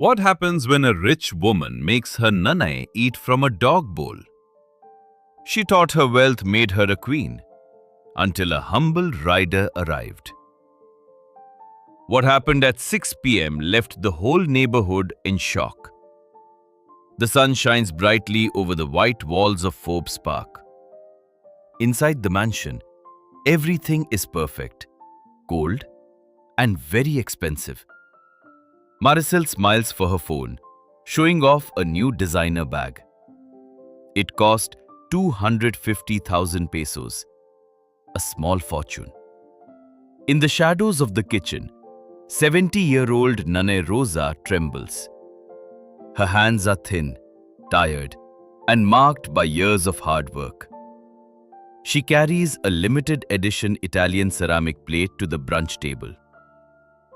What happens when a rich woman makes her nanai eat from a dog bowl? She thought her wealth made her a queen, until a humble rider arrived. What happened at 6 p.m. left the whole neighborhood in shock. The sun shines brightly over the white walls of Forbes Park. Inside the mansion, everything is perfect, gold, and very expensive. Maricel smiles for her phone, showing off a new designer bag. It cost 250,000 pesos, a small fortune. In the shadows of the kitchen, 70-year-old Nane Rosa trembles. Her hands are thin, tired, and marked by years of hard work. She carries a limited edition Italian ceramic plate to the brunch table.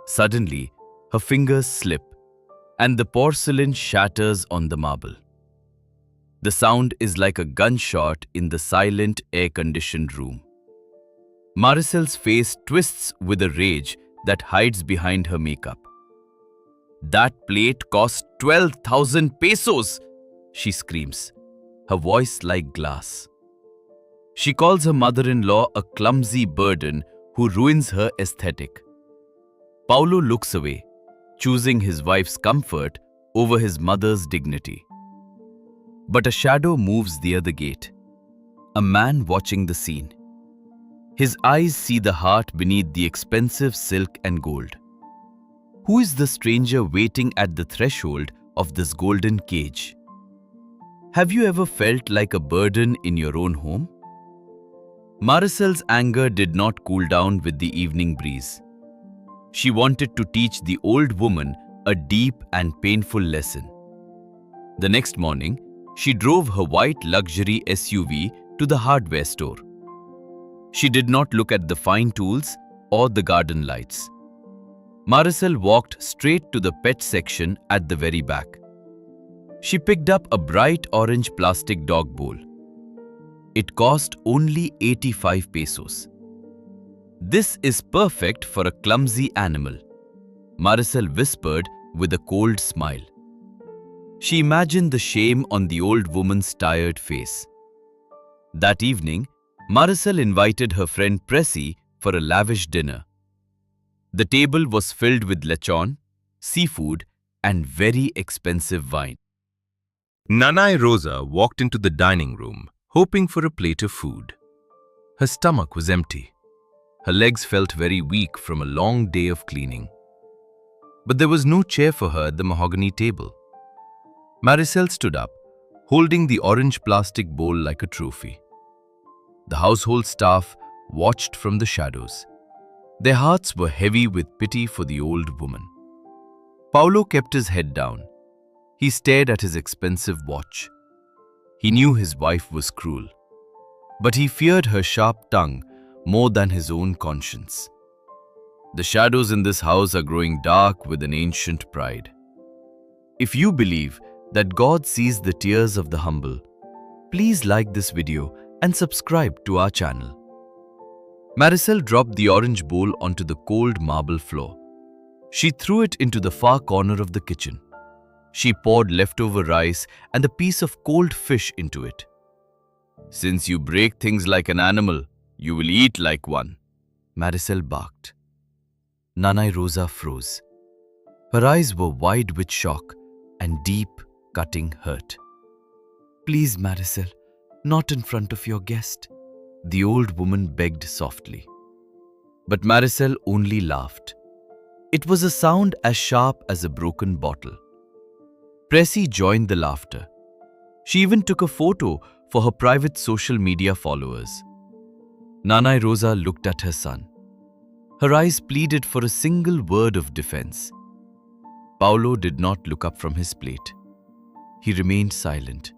Suddenly, her fingers slip, and the porcelain shatters on the marble. The sound is like a gunshot in the silent, air-conditioned room. Maricel's face twists with a rage that hides behind her makeup. "That plate cost 12,000 pesos!" she screams, her voice like glass. She calls her mother-in-law a clumsy burden who ruins her aesthetic. Paulo looks away, choosing his wife's comfort over his mother's dignity. But a shadow moves near the gate, a man watching the scene. His eyes see the heart beneath the expensive silk and gold. Who is the stranger waiting at the threshold of this golden cage? Have you ever felt like a burden in your own home? Maricel's anger did not cool down with the evening breeze. She wanted to teach the old woman a deep and painful lesson. The next morning, she drove her white luxury SUV to the hardware store. She did not look at the fine tools or the garden lights. Maricel walked straight to the pet section at the very back. She picked up a bright orange plastic dog bowl. It cost only 85 pesos. "This is perfect for a clumsy animal," Maricel whispered with a cold smile. She imagined the shame on the old woman's tired face. That evening, Maricel invited her friend Pressy for a lavish dinner. The table was filled with lechon, seafood, and very expensive wine. Nanay Rosa walked into the dining room, hoping for a plate of food. Her stomach was empty. Her legs felt very weak from a long day of cleaning. But there was no chair for her at the mahogany table. Maricel stood up, holding the orange plastic bowl like a trophy. The household staff watched from the shadows. Their hearts were heavy with pity for the old woman. Paulo kept his head down. He stared at his expensive watch. He knew his wife was cruel, but he feared her sharp tongue more than his own conscience. The shadows in this house are growing dark with an ancient pride. If you believe that God sees the tears of the humble, please like this video and subscribe to our channel. Maricel dropped the orange bowl onto the cold marble floor. She threw it into the far corner of the kitchen. She poured leftover rice and a piece of cold fish into it. "Since you break things like an animal, you will eat like one," Maricel barked. Nanay Rosa froze. Her eyes were wide with shock and deep, cutting hurt. "Please, Maricel, not in front of your guest," the old woman begged softly. But Maricel only laughed. It was a sound as sharp as a broken bottle. Pressy joined the laughter. She even took a photo for her private social media followers. Nanay Rosa looked at her son. Her eyes pleaded for a single word of defense. Paulo did not look up from his plate. He remained silent.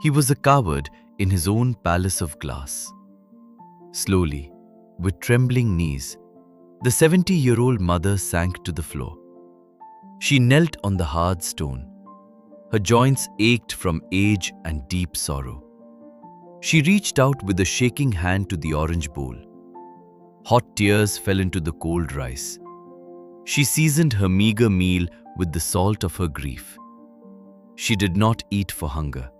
He was a coward in his own palace of glass. Slowly, with trembling knees, the 70-year-old mother sank to the floor. She knelt on the hard stone. Her joints ached from age and deep sorrow. She reached out with a shaking hand to the orange bowl. Hot tears fell into the cold rice. She seasoned her meager meal with the salt of her grief. She did not eat for hunger.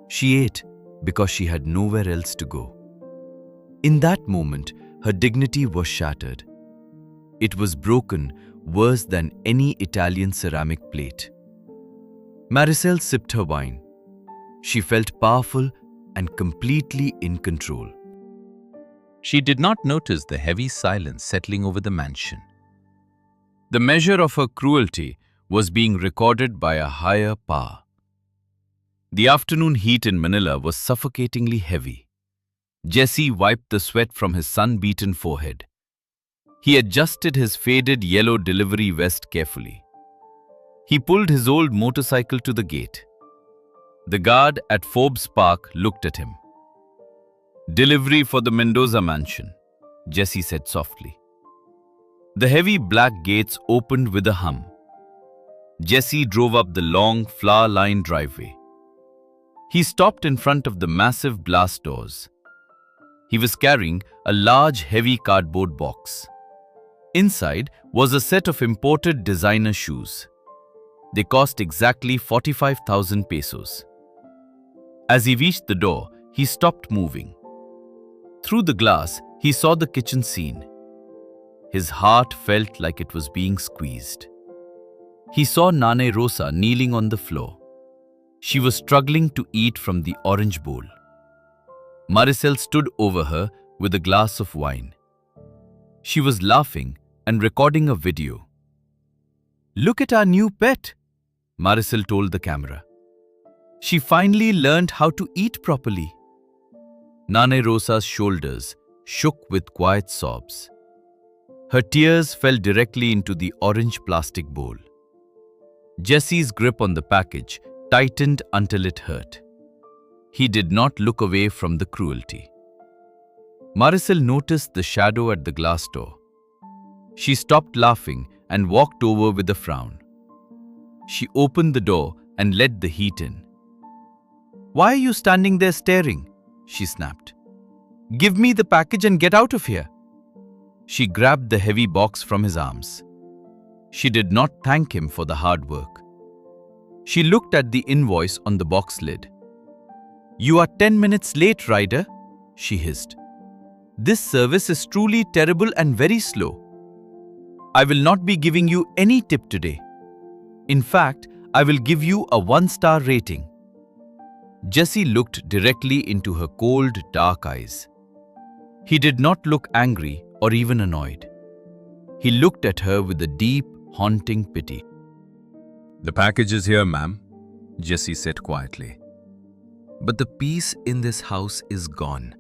She ate because she had nowhere else to go. In that moment, her dignity was shattered. It was broken worse than any Italian ceramic plate. Maricel sipped her wine. She felt powerful and completely in control. She did not notice the heavy silence settling over the mansion. The measure of her cruelty was being recorded by a higher power. The afternoon heat in Manila was suffocatingly heavy. Jesse wiped the sweat from his sun-beaten forehead. He adjusted his faded yellow delivery vest carefully. He pulled his old motorcycle to the gate. The guard at Forbes Park looked at him. "Delivery for the Mendoza mansion," Jesse said softly. The heavy black gates opened with a hum. Jesse drove up the long, flower-lined driveway. He stopped in front of the massive glass doors. He was carrying a large, heavy cardboard box. Inside was a set of imported designer shoes. They cost exactly 45,000 pesos. As he reached the door, he stopped moving. Through the glass, he saw the kitchen scene. His heart felt like it was being squeezed. He saw Nane Rosa kneeling on the floor. She was struggling to eat from the orange bowl. Maricel stood over her with a glass of wine. She was laughing and recording a video. "Look at our new pet," Maricel told the camera. "She finally learned how to eat properly." Nane Rosa's shoulders shook with quiet sobs. Her tears fell directly into the orange plastic bowl. Jesse's grip on the package tightened until it hurt. He did not look away from the cruelty. Maricel noticed the shadow at the glass door. She stopped laughing and walked over with a frown. She opened the door and let the heat in. "Why are you standing there staring?" she snapped. "Give me the package and get out of here." She grabbed the heavy box from his arms. She did not thank him for the hard work. She looked at the invoice on the box lid. "You are 10 minutes late, rider," she hissed. "This service is truly terrible and very slow. I will not be giving you any tip today. In fact, I will give you a 1-star rating." Jesse looked directly into her cold, dark eyes. He did not look angry or even annoyed. He looked at her with a deep, haunting pity. "The package is here, ma'am," Jesse said quietly. "But the peace in this house is gone,"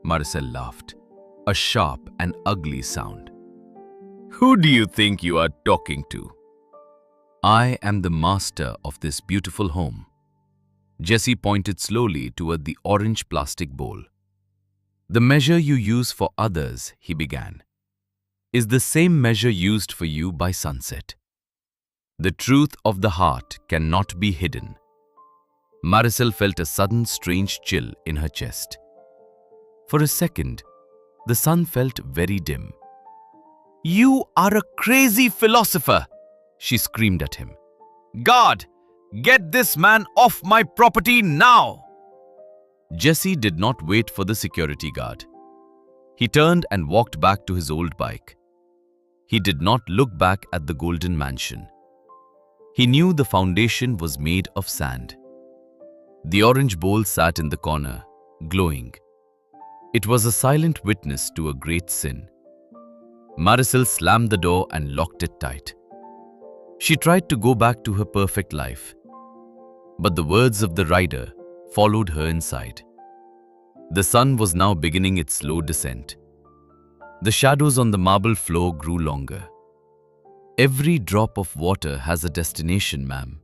Maricel laughed, a sharp and ugly sound. "Who do you think you are talking to?" "I am the master of this beautiful home." Jesse pointed slowly toward the orange plastic bowl. "The measure you use for others," he began, "is the same measure used for you by sunset. The truth of the heart cannot be hidden." Maricel felt a sudden strange chill in her chest. For a second, the sun felt very dim. "You are a crazy philosopher!" she screamed at him. "God, get this man off my property now!" Jesse did not wait for the security guard. He turned and walked back to his old bike. He did not look back at the golden mansion. He knew the foundation was made of sand. The orange bowl sat in the corner, glowing. It was a silent witness to a great sin. Maricel slammed the door and locked it tight. She tried to go back to her perfect life, but the words of the rider followed her inside. The sun was now beginning its slow descent. The shadows on the marble floor grew longer. "Every drop of water has a destination, ma'am."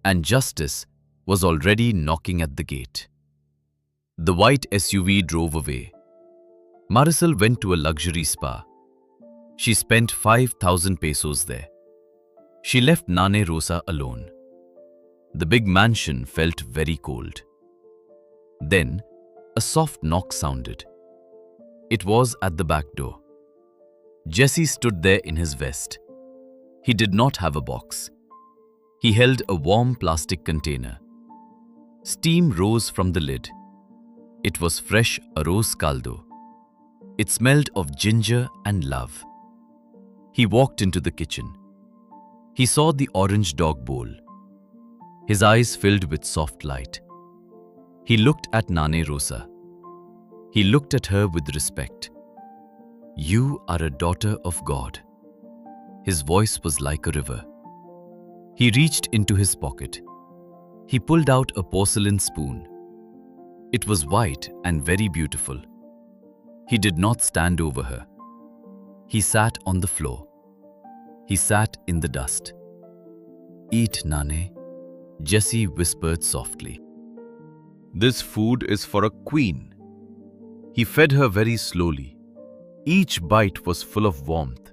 And justice was already knocking at the gate. The white SUV drove away. Maricel went to a luxury spa. She spent 5,000 pesos there. She left Nane Rosa alone. The big mansion felt very cold. Then, a soft knock sounded. It was at the back door. Jesse stood there in his vest. He did not have a box. He held a warm plastic container. Steam rose from the lid. It was fresh arroz caldo. It smelled of ginger and love. He walked into the kitchen. He saw the orange dog bowl. His eyes filled with soft light. He looked at Nane Rosa. He looked at her with respect. "You are a daughter of God." His voice was like a river. He reached into his pocket. He pulled out a porcelain spoon. It was white and very beautiful. He did not stand over her. He sat on the floor. He sat in the dust. "Eat, Nane," Jessie whispered softly. This food is for a queen. He fed her very slowly. Each bite was full of warmth.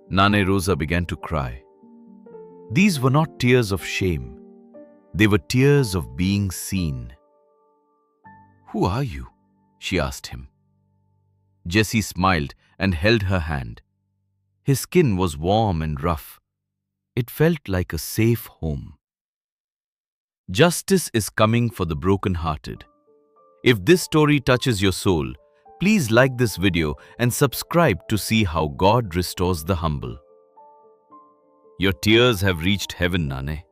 Nane Rosa began to cry. These were not tears of shame. They were tears of being seen. "Who are you?" she asked him. Jessie smiled and held her hand. His skin was warm and rough. It felt like a safe home. Justice is coming for the broken-hearted. If this story touches your soul, please like this video and subscribe to see how God restores the humble. Your tears have reached heaven, Nane.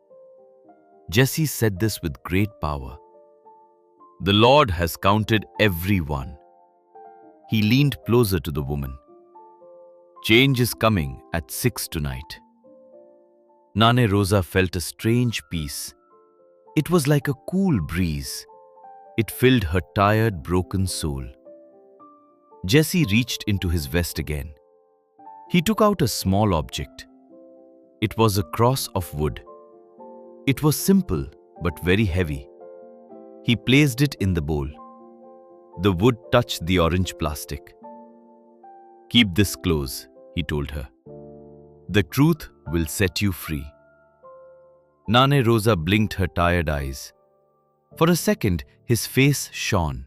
Jessie said this with great power. The Lord has counted everyone. He leaned closer to the woman. Change is coming at 6 tonight. Nane Rosa felt a strange peace. It was like a cool breeze. It filled her tired, broken soul. Jessie reached into his vest again. He took out a small object. It was a cross of wood. It was simple but very heavy. He placed it in the bowl. The wood touched the orange plastic. "Keep this close," he told her. "The truth will set you free." Nane Rosa blinked her tired eyes. For a second, his face shone.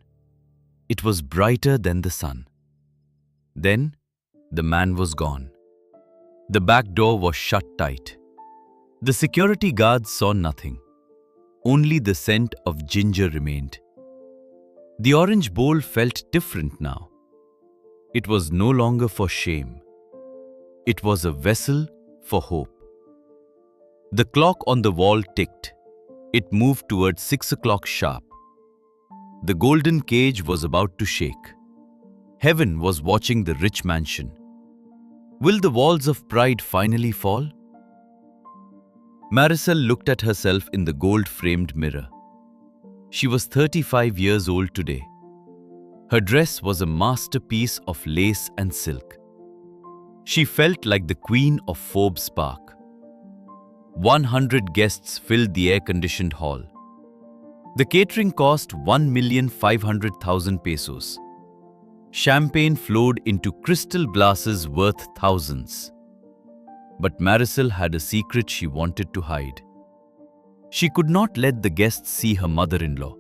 It was brighter than the sun. Then, the man was gone. The back door was shut tight. The security guards saw nothing. Only the scent of ginger remained. The orange bowl felt different now. It was no longer for shame. It was a vessel for hope. The clock on the wall ticked. It moved towards 6 o'clock sharp. The golden cage was about to shake. Heaven was watching the rich mansion. Will the walls of pride finally fall? Marisol looked at herself in the gold-framed mirror. She was 35 years old today. Her dress was a masterpiece of lace and silk. She felt like the queen of Forbes Park. 100 guests filled the air-conditioned hall. The catering cost 1,500,000 pesos. Champagne flowed into crystal glasses worth thousands. But Marisol had a secret she wanted to hide. She could not let the guests see her mother-in-law.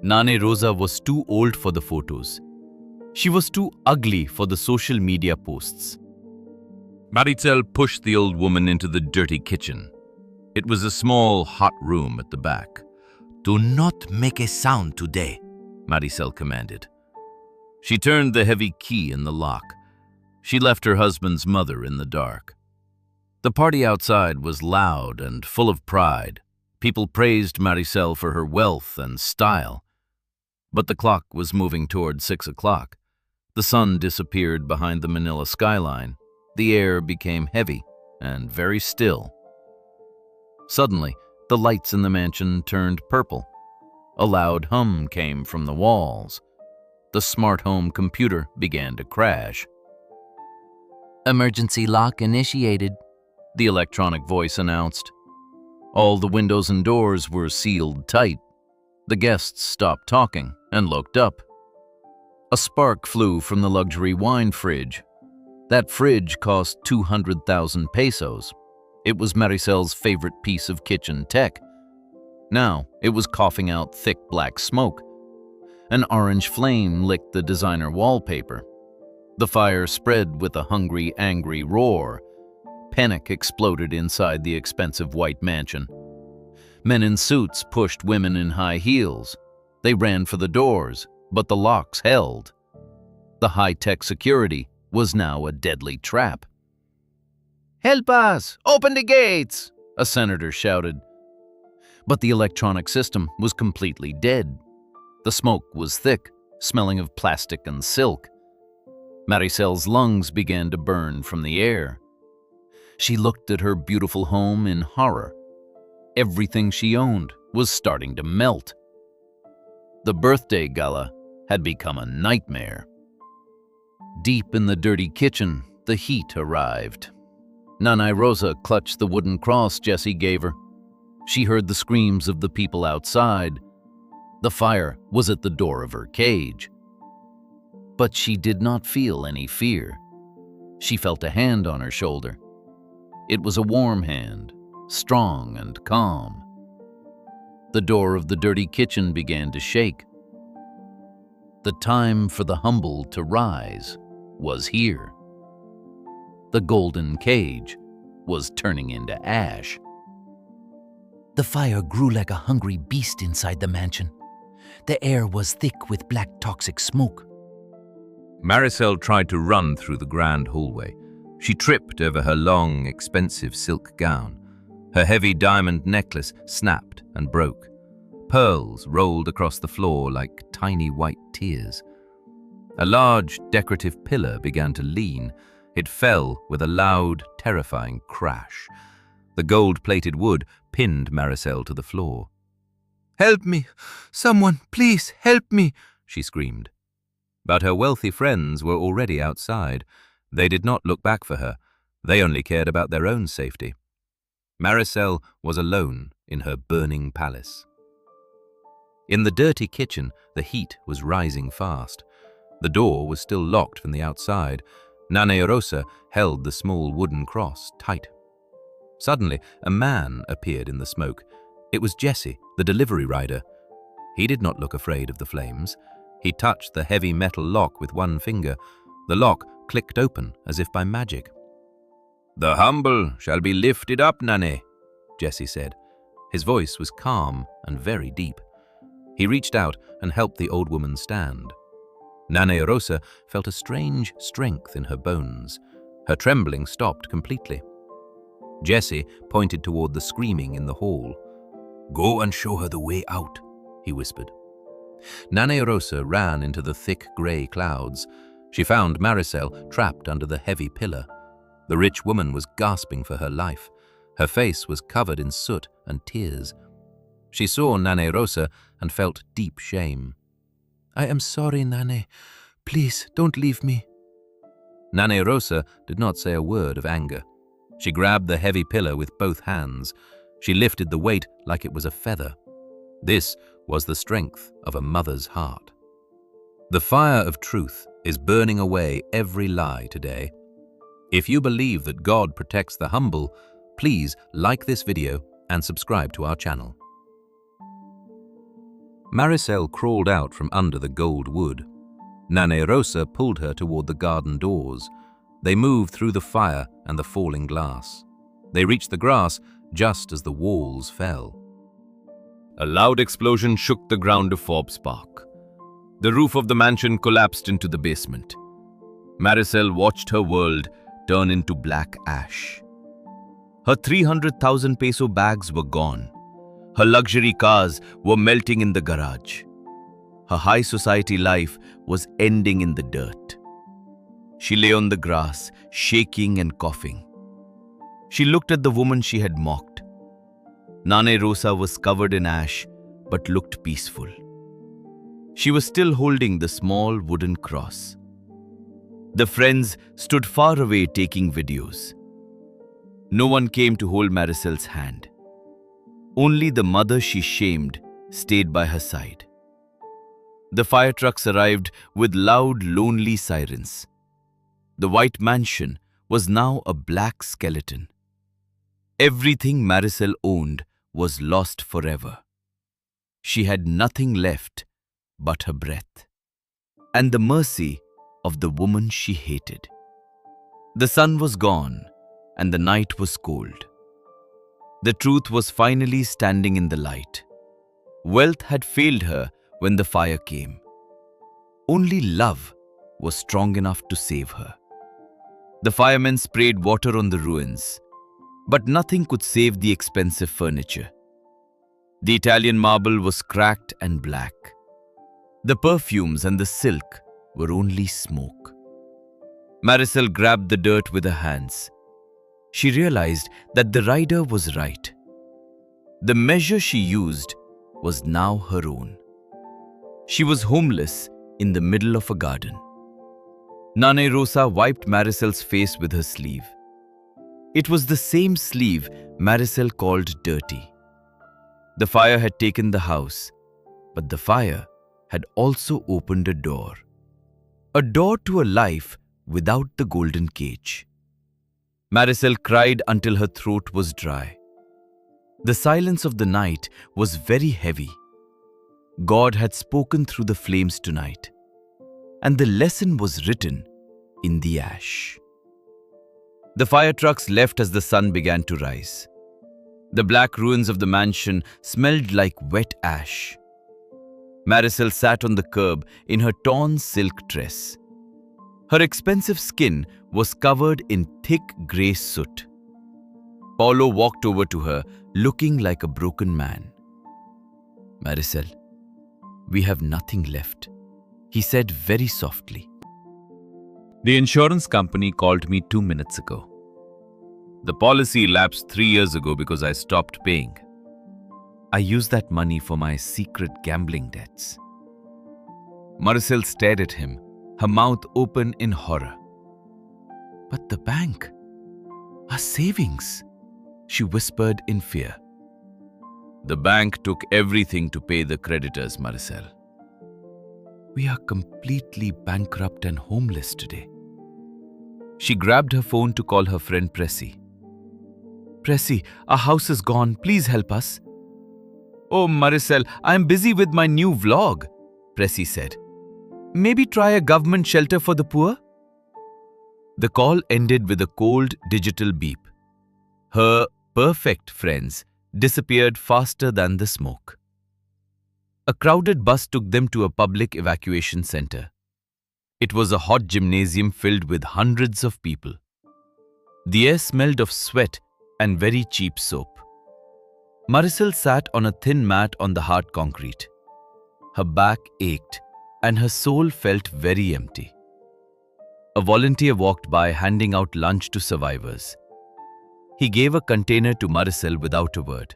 Nane Rosa was too old for the photos. She was too ugly for the social media posts. Marisol pushed the old woman into the dirty kitchen. It was a small, hot room at the back. "Do not make a sound today," Marisol commanded. She turned the heavy key in the lock. She left her husband's mother in the dark. The party outside was loud and full of pride. People praised Marisol for her wealth and style. But the clock was moving toward 6 o'clock. The sun disappeared behind the Manila skyline. The air became heavy and very still. Suddenly, the lights in the mansion turned purple. A loud hum came from the walls. The smart home computer began to crash. "Emergency lock initiated," the electronic voice announced. All the windows and doors were sealed tight. The guests stopped talking and looked up. A spark flew from the luxury wine fridge. That fridge cost 200,000 pesos. It was Marisol's favorite piece of kitchen tech. Now it was coughing out thick black smoke. An orange flame licked the designer wallpaper. The fire spread with a hungry, angry roar. Panic exploded inside the expensive white mansion. Men in suits pushed women in high heels. They ran for the doors, but the locks held. The high-tech security was now a deadly trap. "Help us! Open the gates!" a senator shouted. But the electronic system was completely dead. The smoke was thick, smelling of plastic and silk. Maricel's lungs began to burn from the air. She looked at her beautiful home in horror. Everything she owned was starting to melt. The birthday gala had become a nightmare. Deep in the dirty kitchen, the heat arrived. Nana Rosa clutched the wooden cross Jessie gave her. She heard the screams of the people outside. The fire was at the door of her cage. But she did not feel any fear. She felt a hand on her shoulder. It was a warm hand, strong and calm. The door of the dirty kitchen began to shake. The time for the humble to rise was here. The golden cage was turning into ash. The fire grew like a hungry beast inside the mansion. The air was thick with black toxic smoke. Maricel tried to run through the grand hallway. She tripped over her long, expensive silk gown. Her heavy diamond necklace snapped and broke. Pearls rolled across the floor like tiny white tears. A large, decorative pillar began to lean. It fell with a loud, terrifying crash. The gold-plated wood pinned Maricel to the floor. "Help me! Someone, please help me!" she screamed. But her wealthy friends were already outside. They did not look back for her. They only cared about their own safety. Maricel was alone in her burning palace. In the dirty kitchen, the heat was rising fast. The door was still locked from the outside. Nana Rosa held the small wooden cross tight. Suddenly, a man appeared in the smoke. It was Jesse, the delivery rider. He did not look afraid of the flames. He touched the heavy metal lock with one finger. The lock clicked open as if by magic. "The humble shall be lifted up, Nane," Jesse said. His voice was calm and very deep. He reached out and helped the old woman stand. Nana Rosa felt a strange strength in her bones. Her trembling stopped completely. Jesse pointed toward the screaming in the hall. "Go and show her the way out," he whispered. Nana Rosa ran into the thick grey clouds. She found Maricel trapped under the heavy pillar. The rich woman was gasping for her life. Her face was covered in soot and tears. She saw Nana Rosa and felt deep shame. "I am sorry, Nane. Please, don't leave me." Nana Rosa did not say a word of anger. She grabbed the heavy pillar with both hands. She lifted the weight like it was a feather. This was the strength of a mother's heart. The fire of truth is burning away every lie today. If you believe that God protects the humble, please like this video and subscribe to our channel. Maricel crawled out from under the gold wood. Nana Rosa pulled her toward the garden doors. They moved through the fire and the falling glass. They reached the grass just as the walls fell. A loud explosion shook the ground of Forbes Park. The roof of the mansion collapsed into the basement. Maricel watched her world turn into black ash. Her 300,000 peso bags were gone. Her luxury cars were melting in the garage. Her high society life was ending in the dirt. She lay on the grass, shaking and coughing. She looked at the woman she had mocked. Nana Rosa was covered in ash, but looked peaceful. She was still holding the small wooden cross. The friends stood far away taking videos. No one came to hold Maricel's hand. Only the mother she shamed stayed by her side. The fire trucks arrived with loud, lonely sirens. The white mansion was now a black skeleton. Everything Maricel owned was lost forever. She had nothing left but her breath and the mercy of the woman she hated. The sun was gone and the night was cold. The truth was finally standing in the light. Wealth had failed her when the fire came. Only love was strong enough to save her. The firemen sprayed water on the ruins, but nothing could save the expensive furniture. The Italian marble was cracked and black. The perfumes and the silk were only smoke. Marisol grabbed the dirt with her hands. She realized that the rider was right. The measure she used was now her own. She was homeless in the middle of a garden. Nane Rosa wiped Marisol's face with her sleeve. It was the same sleeve Marisol called dirty. The fire had taken the house, but the fire had also opened a door to a life without the golden cage. Marisol cried until her throat was dry. The silence of the night was very heavy. God had spoken through the flames tonight, and the lesson was written in the ash. The fire trucks left as the sun began to rise. The black ruins of the mansion smelled like wet ash. Marisol sat on the curb in her torn silk dress. Her expensive skin was covered in thick grey soot. Paulo walked over to her, looking like a broken man. "Marisol, we have nothing left," he said very softly. The insurance company called me 2 minutes ago. The policy lapsed 3 years ago because I stopped paying. I used that money for my secret gambling debts. Marisol stared at him, her mouth open in horror. "But the bank, our savings," she whispered in fear. "The bank took everything to pay the creditors, Marisol. We are completely bankrupt and homeless today." She grabbed her phone to call her friend Pressy. "Pressy, our house is gone. Please help us." "Oh, Marisol, I am busy with my new vlog," Pressy said. "Maybe try a government shelter for the poor?" The call ended with a cold digital beep. Her perfect friends disappeared faster than the smoke. A crowded bus took them to a public evacuation center. It was a hot gymnasium filled with hundreds of people. The air smelled of sweat and very cheap soap. Marisol sat on a thin mat on the hard concrete. Her back ached and her soul felt very empty. A volunteer walked by handing out lunch to survivors. He gave a container to Marisol without a word.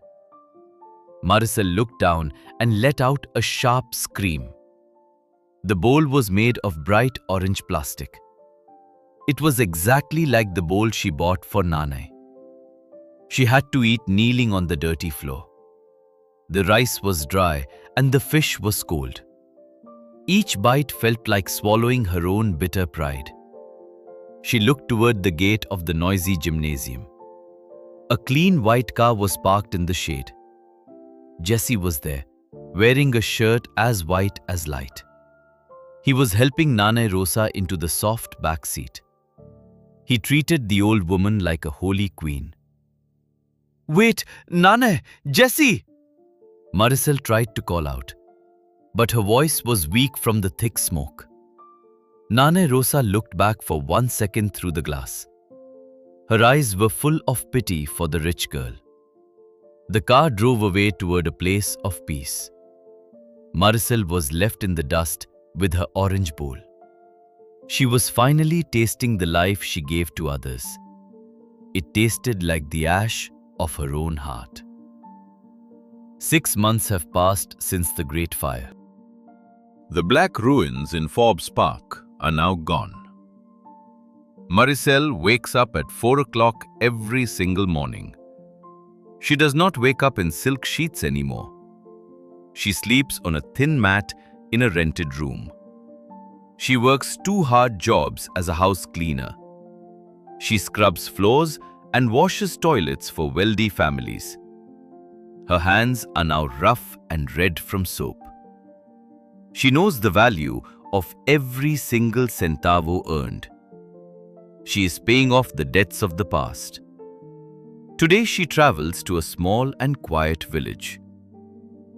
Marisol looked down and let out a sharp scream. The bowl was made of bright orange plastic. It was exactly like the bowl she bought for Nane. She had to eat kneeling on the dirty floor. The rice was dry and the fish was cold. Each bite felt like swallowing her own bitter pride. She looked toward the gate of the noisy gymnasium. A clean white car was parked in the shade. Jesse was there, wearing a shirt as white as light. He was helping Nane Rosa into the soft back seat. He treated the old woman like a holy queen. "Wait, Nane! Jesse!" Marisol tried to call out, but her voice was weak from the thick smoke. Nane Rosa looked back for 1 second through the glass. Her eyes were full of pity for the rich girl. The car drove away toward a place of peace. Marisol was left in the dust with her orange bowl. She was finally tasting the life she gave to others. It tasted like the ash of her own heart. 6 months have passed since the Great Fire. The black ruins in Forbes Park are now gone. Marisol wakes up at 4 o'clock every single morning. She does not wake up in silk sheets anymore. She sleeps on a thin mat in a rented room. She works 2 hard jobs as a house cleaner. She scrubs floors and washes toilets for wealthy families. Her hands are now rough and red from soap. She knows the value of every single centavo earned. She is paying off the debts of the past. Today she travels to a small and quiet village.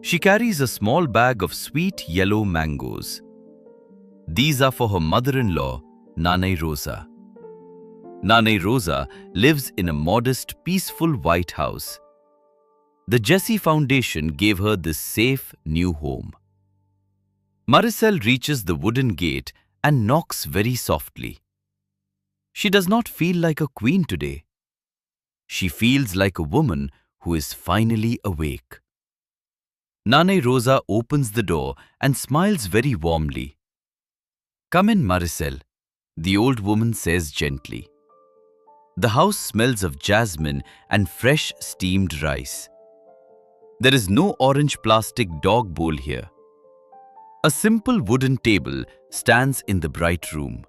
She carries a small bag of sweet yellow mangoes. These are for her mother-in-law, Nanay Rosa. Nanay Rosa lives in a modest, peaceful white house. The Jesse Foundation gave her this safe new home. Maricel reaches the wooden gate and knocks very softly. She does not feel like a queen today. She feels like a woman who is finally awake. Nanay Rosa opens the door and smiles very warmly. "Come in, Maricel," the old woman says gently. The house smells of jasmine and fresh steamed rice. There is no orange plastic dog bowl here. A simple wooden table stands in the bright room.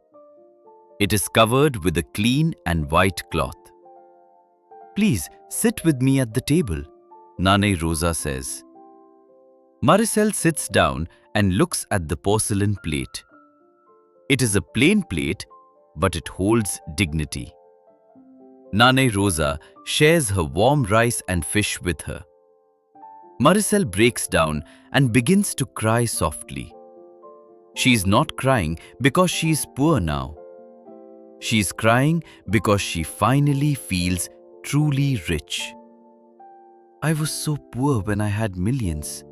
It is covered with a clean and white cloth. "Please sit with me at the table," Nanay Rosa says. Maricel sits down and looks at the porcelain plate. It is a plain plate, but it holds dignity. Nanay Rosa shares her warm rice and fish with her. Maricel breaks down and begins to cry softly. She is not crying because she is poor now. She is crying because she finally feels truly rich. "I was so poor when I had millions,"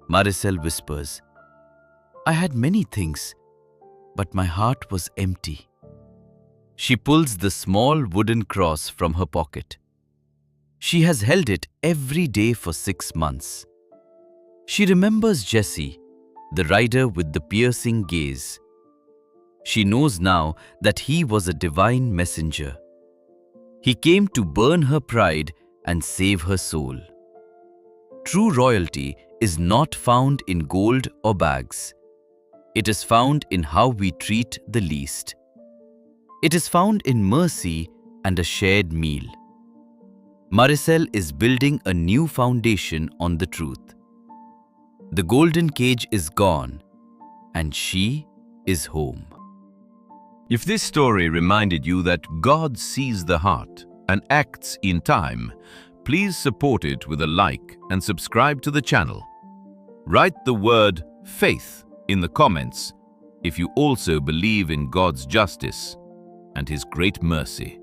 Maricel whispers. "I had many things, but my heart was empty." She pulls the small wooden cross from her pocket. She has held it every day for 6 months. She remembers Jesse, the rider with the piercing gaze. She knows now that he was a divine messenger. He came to burn her pride and save her soul. True royalty is not found in gold or bags. It is found in how we treat the least. It is found in mercy and a shared meal. Maricel is building a new foundation on the truth. The golden cage is gone, and she is home. If this story reminded you that God sees the heart and acts in time, please support it with a like and subscribe to the channel. Write the word faith in the comments if you also believe in God's justice and His great mercy.